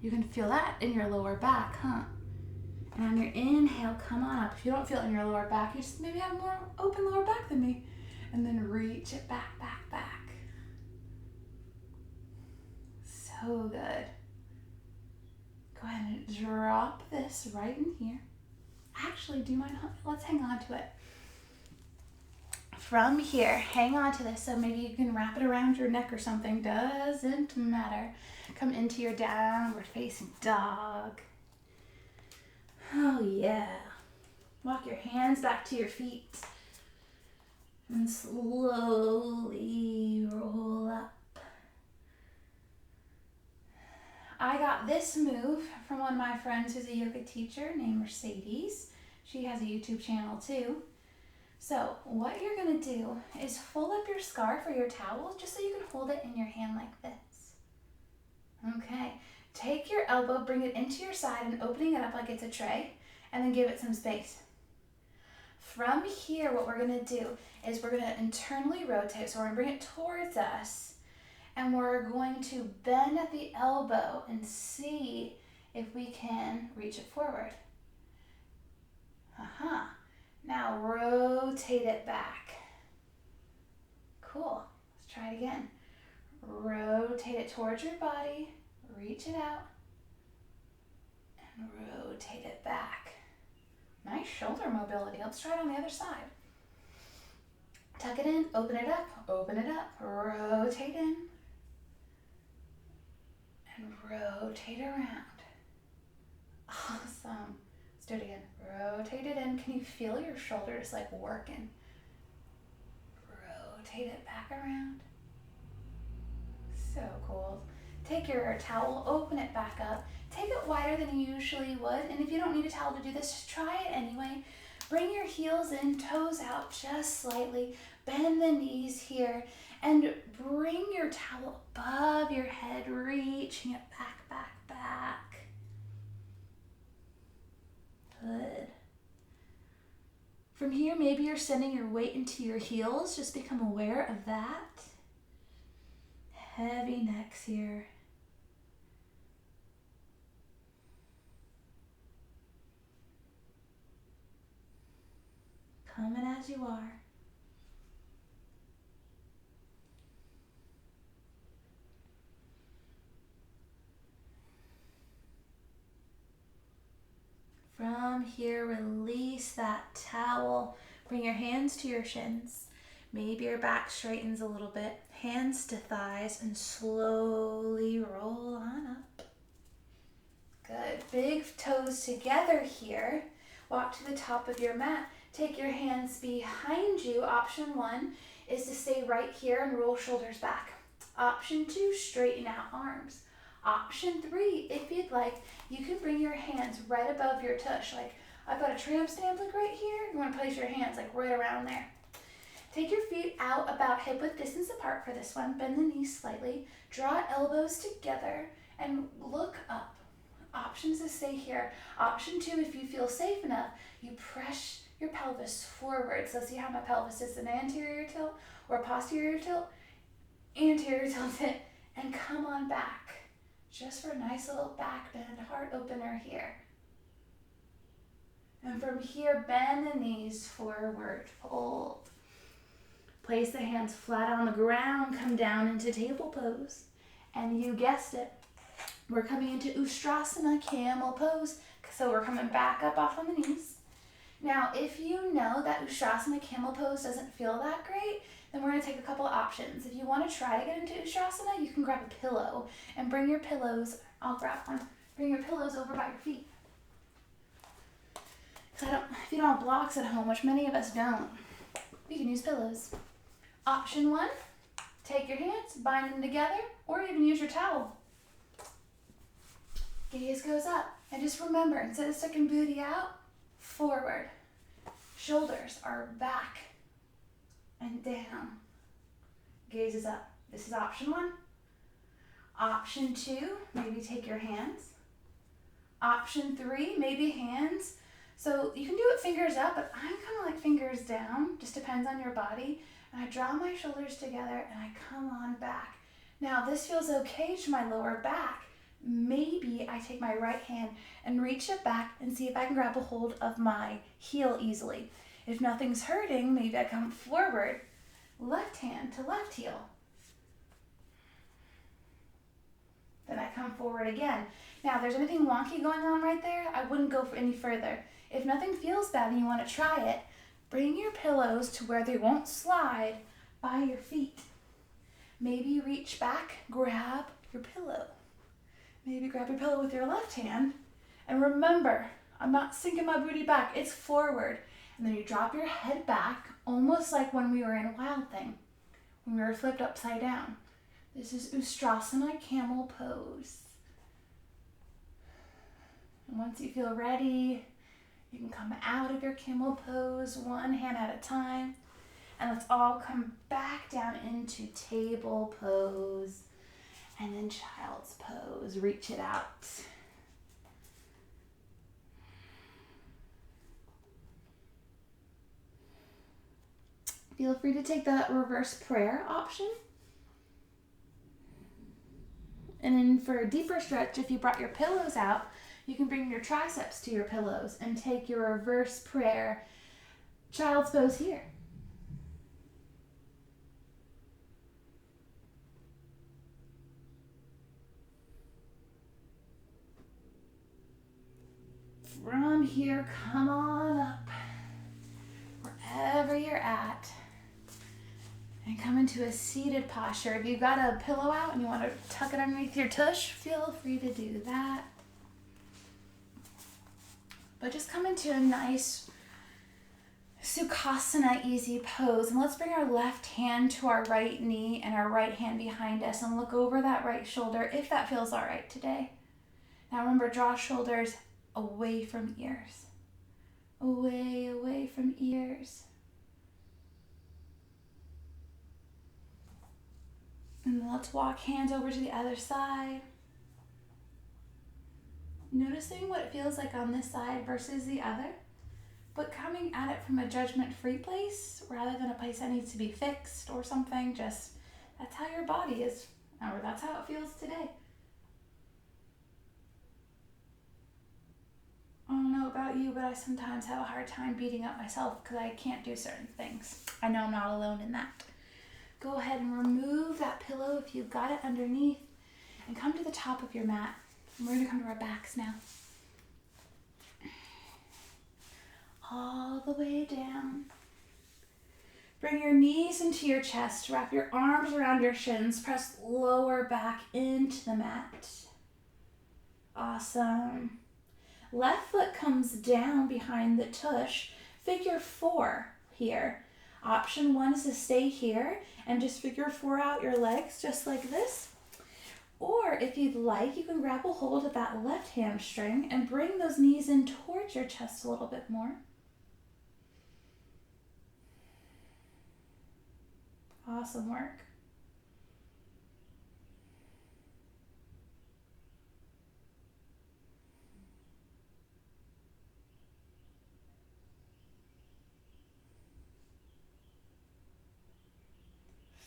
Speaker 1: You can feel that in your lower back, huh? And on your inhale, come on up. If you don't feel it in your lower back, you just maybe have more open lower back than me. And then reach it back, back, back. So good. Go ahead and drop this right in here. Actually, do you mind? Let's hang on to it. From here, hang on to this. So maybe you can wrap it around your neck or something. Doesn't matter. Come into your downward facing dog. Oh yeah. Walk your hands back to your feet. And slowly roll up. I got this move from one of my friends who's a yoga teacher named Mercedes. She has a YouTube channel too. So what you're gonna do is fold up your scarf or your towel just so you can hold it in your hand like this. Okay, take your elbow, bring it into your side and opening it up like it's a tray, and then give it some space. From here, what we're gonna do is we're gonna internally rotate, so we're gonna bring it towards us, and we're going to bend at the elbow and see if we can reach it forward. Now rotate it back. Cool. Let's try it again. Rotate it towards your body, reach it out, and rotate it back. Nice shoulder mobility. Let's try it on the other side. Tuck it in, open it up, rotate in, and rotate around. Awesome. Let's do it again. Rotate it in. Can you feel your shoulders like working? Rotate it back around. So cool. Take your towel, open it back up. Take it wider than you usually would. And if you don't need a towel to do this, just try it anyway. Bring your heels in, toes out just slightly. Bend the knees here. And bring your towel above your head, reaching it back, back, back. Good. From here, maybe you're sending your weight into your heels. Just become aware of that. Heavy necks here. Coming as you are. From here, release that towel. Bring your hands to your shins. Maybe your back straightens a little bit. Hands to thighs and slowly roll on up. Good. Big toes together here. Walk to the top of your mat. Take your hands behind you. Option 1 is to stay right here and roll shoulders back. Option 2, straighten out arms. Option 3, if you'd like, you can bring your hands right above your tush. Like I've got a tramp stamp like right here. You want to place your hands like right around there. Take your feet out about hip width distance apart for this one. Bend the knees slightly. Draw elbows together and look up. Options to stay here. Option 2, if you feel safe enough, you press your pelvis forward. So see how my pelvis is an anterior tilt or a posterior tilt? Anterior tilt it and come on back. just for a nice little back bend, heart opener here. And from here, bend the knees forward, fold. Place the hands flat on the ground, come down into table pose. And you guessed it, we're coming into Ustrasana, camel pose. So we're coming back up off on the knees. Now, if you know that Ustrasana, camel pose doesn't feel that great, then we're going to take a couple of options. If you want to try to get into Ustrasana, you can grab a pillow and bring your pillows, I'll grab one, bring your pillows over by your feet. If you don't have blocks at home, which many of us don't, you can use pillows. Option 1, take your hands, bind them together, or even use your towel. Gaze goes up. And just remember, instead of sticking booty out, forward. Shoulders are back and down. Gaze is up. This is option 1. Option 2, maybe take your hands. Option 3, maybe hands. So you can do it fingers up, but I'm kind of like fingers down. Just depends on your body. And I draw my shoulders together and I come on back. Now this feels okay to my lower back. Maybe I take my right hand and reach it back and see if I can grab a hold of my heel easily. If nothing's hurting, maybe I come forward, left hand to left heel. Then I come forward again. Now, if there's anything wonky going on right there, I wouldn't go for any further. If nothing feels bad and you want to try it, bring your pillows to where they won't slide by your feet. Maybe reach back, grab your pillow. Maybe grab your pillow with your left hand. And remember, I'm not sinking my booty back, it's forward. And then you drop your head back, almost like when we were in Wild Thing, when we were flipped upside down. This is Ustrasana, camel pose. And once you feel ready, you can come out of your camel pose, one hand at a time. And let's all come back down into table pose. And then child's pose, reach it out. Feel free to take the reverse prayer option. And then for a deeper stretch, if you brought your pillows out, you can bring your triceps to your pillows and take your reverse prayer child's pose here. From here, come on up, wherever you're at, and come into a seated posture. If you've got a pillow out and you want to tuck it underneath your tush, feel free to do that. But just come into a nice Sukhasana easy pose. And let's bring our left hand to our right knee and our right hand behind us and look over that right shoulder if that feels all right today. Now remember, draw shoulders away from ears. Away from ears. And then let's walk hands over to the other side. Noticing what it feels like on this side versus the other, but coming at it from a judgment-free place rather than a place that needs to be fixed or something. Just, that's how your body is, or that's how it feels today. I don't know about you, but I sometimes have a hard time beating up myself because I can't do certain things. I know I'm not alone in that. Go ahead and remove that pillow if you've got it underneath and come to the top of your mat. And we're going to come to our backs now. All the way down. Bring your knees into your chest. Wrap your arms around your shins. Press lower back into the mat. Awesome. Left foot comes down behind the tush. Figure 4 here. Option 1 is to stay here and just figure 4 out your legs just like this. Or if you'd like, you can grab a hold of that left hamstring and bring those knees in towards your chest a little bit more. Awesome work.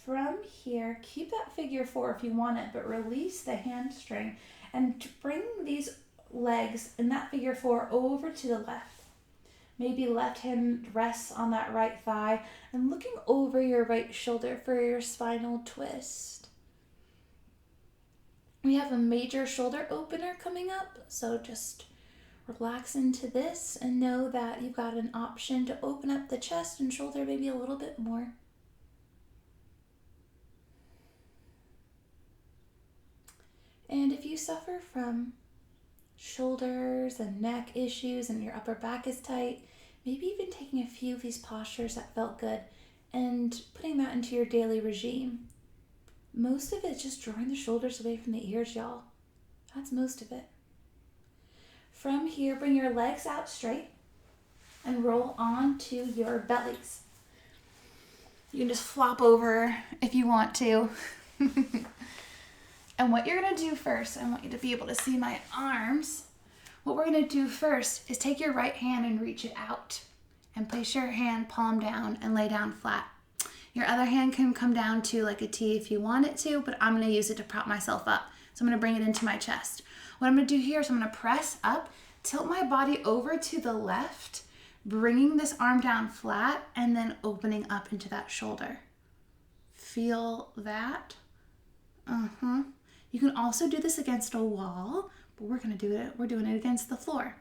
Speaker 1: From here, keep that figure 4 if you want it, but release the hamstring and bring these legs in that figure 4 over to the left. Maybe left hand rests on that right thigh and looking over your right shoulder for your spinal twist. We have a major shoulder opener coming up, so just relax into this and know that you've got an option to open up the chest and shoulder maybe a little bit more. And if you suffer from shoulders and neck issues and your upper back is tight, maybe even taking a few of these postures that felt good and putting that into your daily regime. Most of it is just drawing the shoulders away from the ears, y'all. That's most of it. From here, bring your legs out straight and roll onto your bellies. You can just flop over if you want to. And what you're going to do first, I want you to be able to see my arms. What we're going to do first is take your right hand and reach it out and place your hand palm down and lay down flat. Your other hand can come down to like a T if you want it to, but I'm going to use it to prop myself up. So I'm going to bring it into my chest. What I'm going to do here is I'm going to press up, tilt my body over to the left, bringing this arm down flat, and then opening up into that shoulder. Feel that? You can also do this against a wall, but we're doing it against the floor.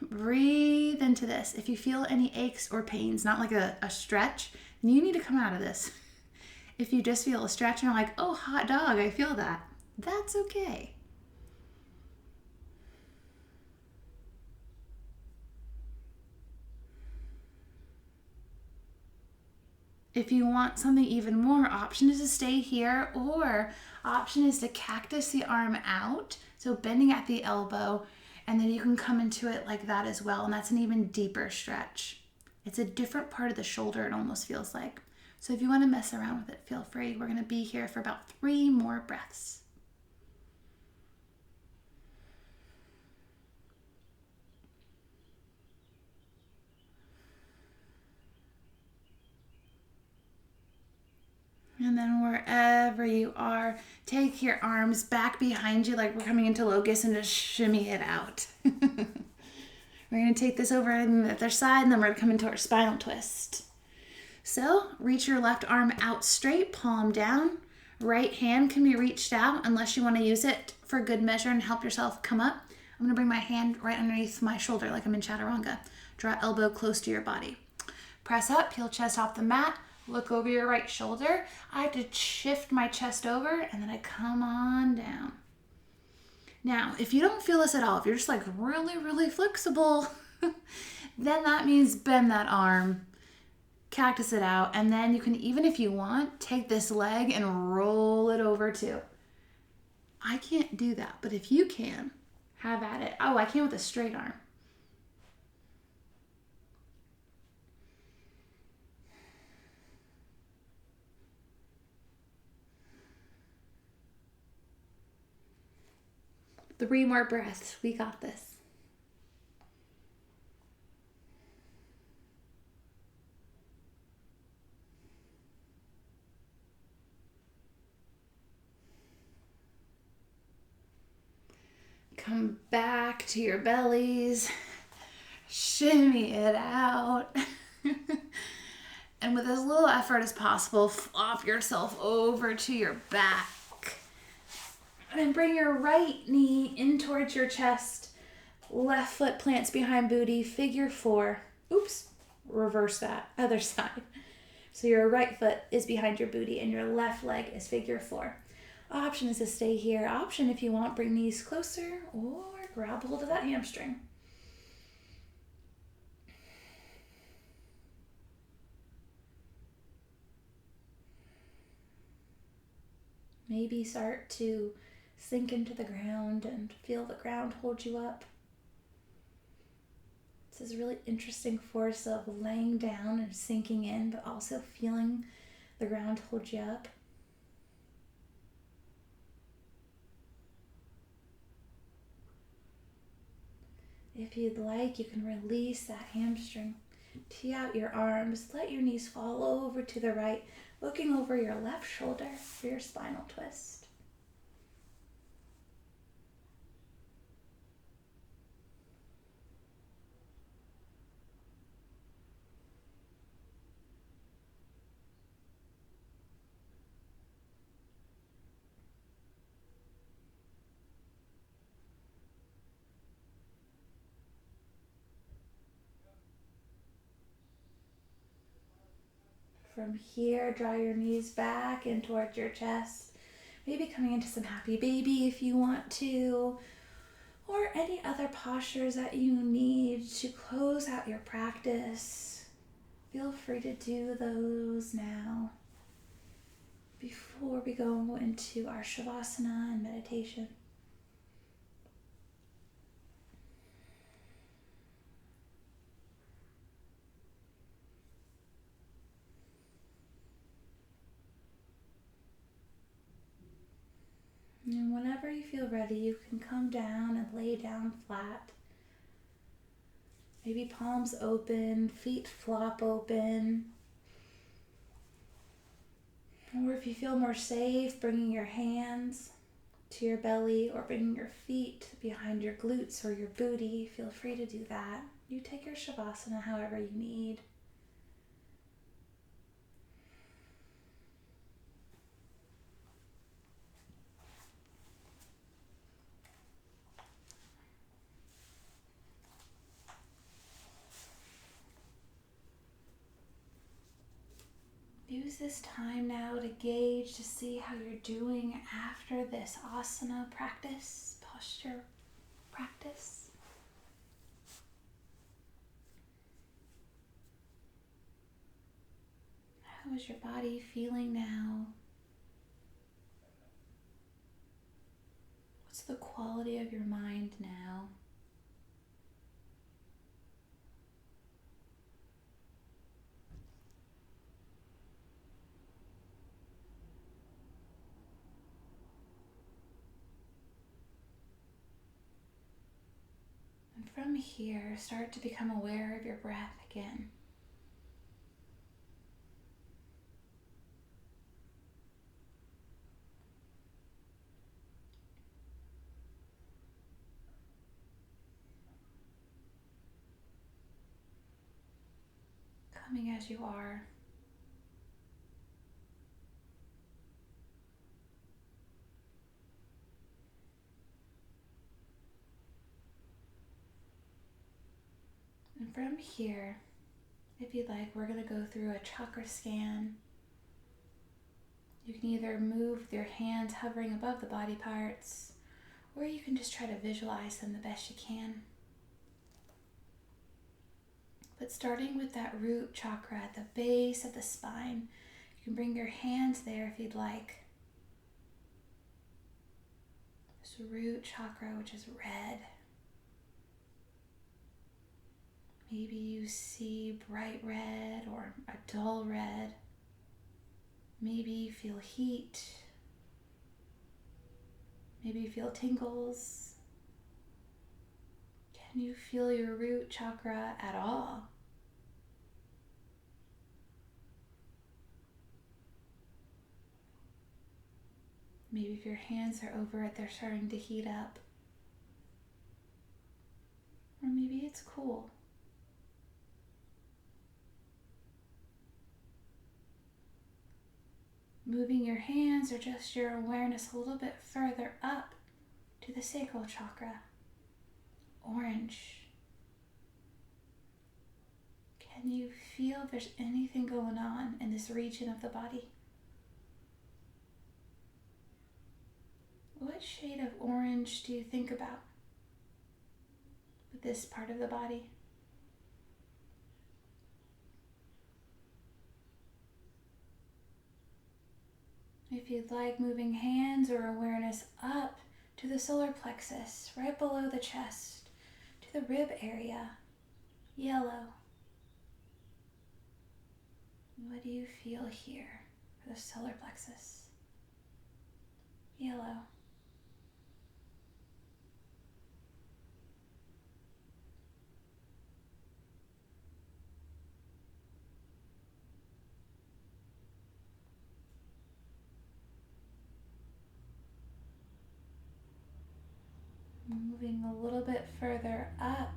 Speaker 1: Breathe into this. If you feel any aches or pains, not like a stretch, you need to come out of this. If you just feel a stretch and you're like, oh, hot dog, I feel that, that's okay. If you want something even more, option is to stay here, or option is to cactus the arm out, so bending at the elbow, and then you can come into it like that as well, and that's an even deeper stretch. It's a different part of the shoulder, it almost feels like. So if you want to mess around with it, feel free. We're going to be here for about 3 more breaths. And then wherever you are, take your arms back behind you like we're coming into locust and just shimmy it out. We're going to take this over on the other side, and then we're going to come into our spinal twist. So reach your left arm out straight, palm down. Right hand can be reached out unless you want to use it for good measure and help yourself come up. I'm going to bring my hand right underneath my shoulder like I'm in chaturanga. Draw elbow close to your body. Press up, peel chest off the mat. Look over your right shoulder. I have to shift my chest over, and then I come on down. Now, if you don't feel this at all, if you're just like really, really flexible, then that means bend that arm, cactus it out, and then you can, even if you want, take this leg and roll it over too. I can't do that, but if you can, have at it. Oh, I can with a straight arm. Three more breaths. We got this. Come back to your bellies. Shimmy it out. And with as little effort as possible, flop yourself over to your back. And bring your right knee in towards your chest. Left foot plants behind booty, figure 4. Oops, reverse that, other side. So your right foot is behind your booty and your left leg is figure 4. Option is to stay here. Option, if you want, bring knees closer or grab hold of that hamstring. Maybe start to sink into the ground and feel the ground hold you up. This is a really interesting force of laying down and sinking in, but also feeling the ground hold you up. If you'd like, you can release that hamstring Tee out your arms. Let your knees fall over to the right, looking over your left shoulder for your spinal twist. From here, draw your knees back in towards your chest. Maybe coming into some happy baby if you want to, or any other postures that you need to close out your practice. Feel free to do those now before we go into our shavasana and meditation. And whenever you feel ready, you can come down and lay down flat. Maybe palms open, feet flop open. Or if you feel more safe, bringing your hands to your belly or bringing your feet behind your glutes or your booty, feel free to do that. You take your shavasana however you need. Use this time now to gauge, to see how you're doing after this asana practice, posture practice. How is your body feeling now? What's the quality of your mind now? And from here, start to become aware of your breath again. Coming as you are. And from here, if you'd like, we're going to go through a chakra scan. You can either move with your hands hovering above the body parts, or you can just try to visualize them the best you can. But starting with that root chakra at the base of the spine, you can bring your hands there if you'd like. This root chakra, which is red. Maybe you see bright red or a dull red. Maybe you feel heat. Maybe you feel tingles. Can you feel your root chakra at all? Maybe if your hands are over it, they're starting to heat up. Or maybe it's cool. Moving your hands or just your awareness a little bit further up to the sacral chakra. Orange. Can you feel if there's anything going on in this region of the body? What shade of orange do you think about with this part of the body? If you'd like, moving hands or awareness up to the solar plexus, right below the chest, to the rib area, yellow. What do you feel here for the solar plexus? Yellow. moving a little bit further up,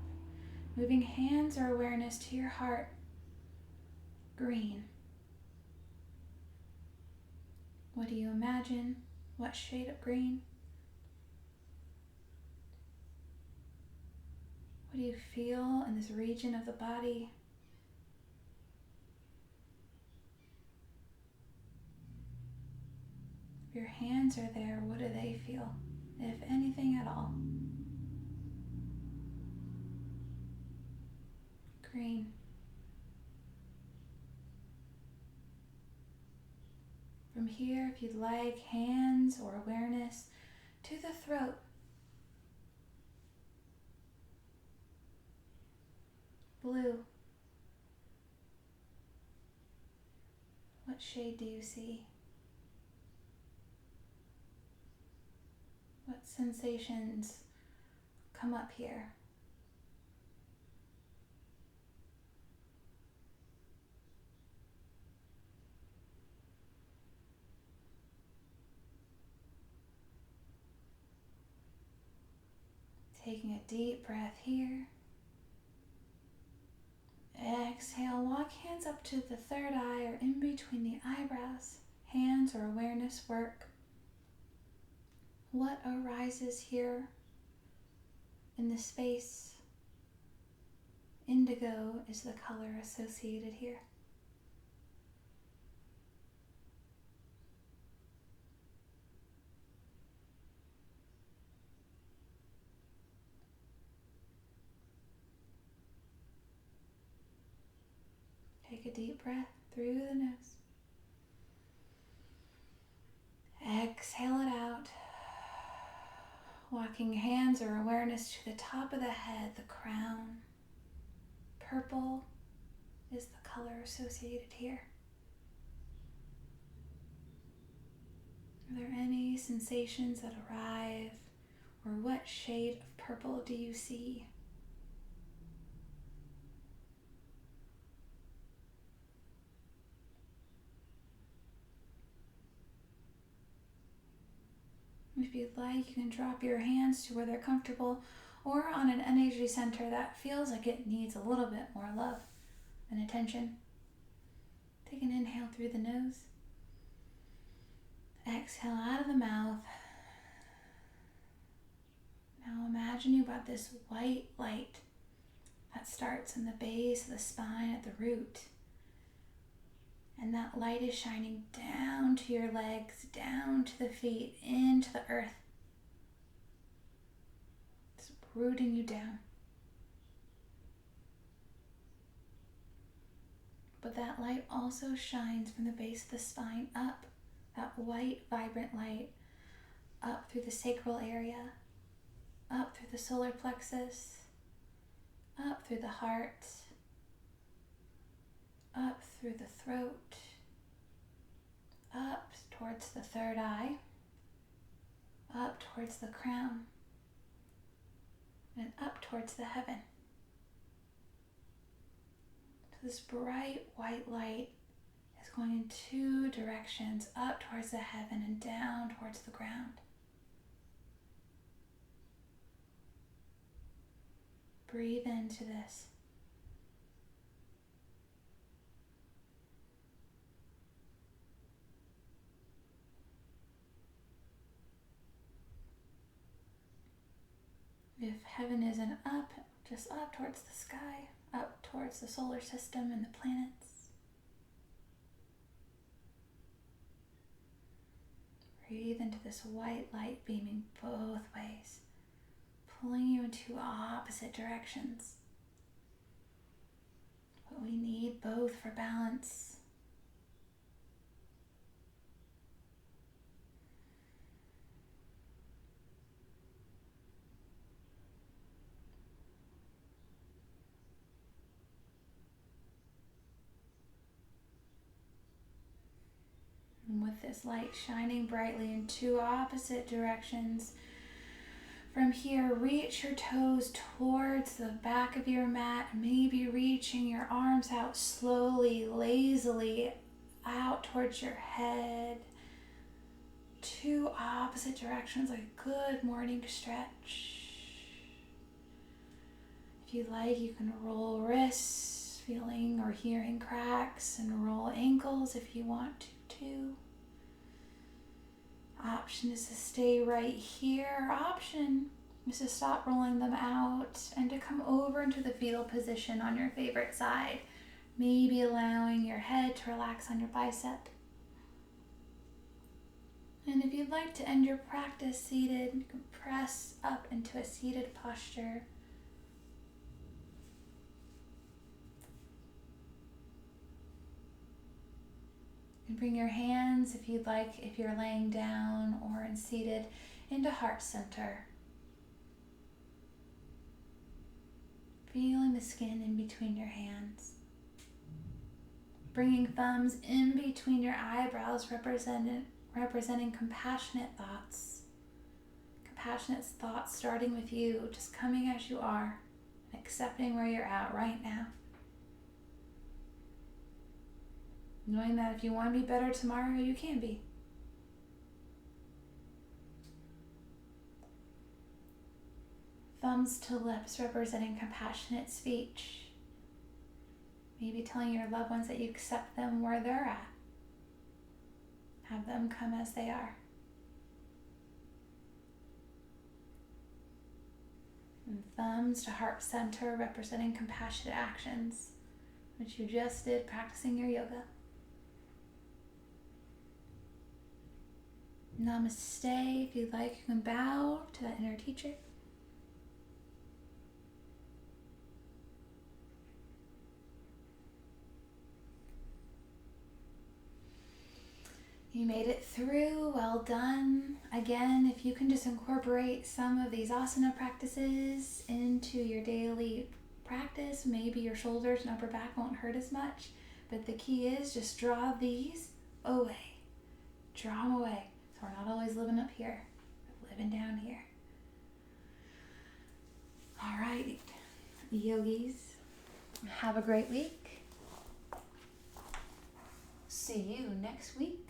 Speaker 1: moving hands or awareness to your heart. Green. What do you imagine? What shade of green? What do you feel in this region of the body? If your hands are there, what do they feel, if anything at all? Green. From here, if you'd like, hands or awareness to the throat. Blue. What shade do you see? What sensations come up here? Taking a deep breath here. Exhale, walk hands up to the third eye or in between the eyebrows. Hands or awareness work. What arises here in the space? Indigo is the color associated here. Take a deep breath through the nose. Exhale it out. Walking hands or awareness to the top of the head, the crown. Purple is the color associated here. Are there any sensations that arrive, or what shade of purple do you see? If you'd like, you can drop your hands to where they're comfortable or on an energy center that feels like it needs a little bit more love and attention. Take an inhale through the nose. Exhale out of the mouth. Now imagine you've got this white light that starts in the base of the spine at the root. And that light is shining down to your legs, down to the feet, into the earth. It's rooting you down. But that light also shines from the base of the spine up, that white, vibrant light, up through the sacral area, up through the solar plexus, up through the heart, up through the throat, up towards the third eye, up towards the crown, and up towards the heaven. So this bright white light is going in two directions, up towards the heaven and down towards the ground. Breathe into this. If heaven isn't up, just up towards the sky, up towards the solar system and the planets. Breathe into this white light beaming both ways, pulling you in two opposite directions. But we need both for balance. And with this light shining brightly in two opposite directions, from here, reach your toes towards the back of your mat, maybe reaching your arms out slowly, lazily, out towards your head. Two opposite directions, like a good morning stretch. If you like, you can roll wrists, feeling or hearing cracks, and roll ankles if you want to too. Option is to stay right here. Option is to stop rolling them out and to come over into the fetal position on your favorite side. Maybe allowing your head to relax on your bicep. And if you'd like to end your practice seated, you can press up into a seated posture. And bring your hands, if you'd like, if you're laying down or in seated, into heart center. Feeling the skin in between your hands. Bringing thumbs in between your eyebrows, representing compassionate thoughts. Compassionate thoughts starting with you, just coming as you are, and accepting where you're at right now. Knowing that if you want to be better tomorrow, you can be. Thumbs to lips, representing compassionate speech. Maybe telling your loved ones that you accept them where they're at. Have them come as they are. And thumbs to heart center, representing compassionate actions, which you just did practicing your yoga. Namaste. If you'd like, you can bow to that inner teacher. You made it through, well done. Again, if you can just incorporate some of these asana practices into your daily practice, maybe your shoulders and upper back won't hurt as much. But the key is just draw these away. Draw them away. So we're not always living up here, but living down here. All right, yogis, have a great week. See you next week.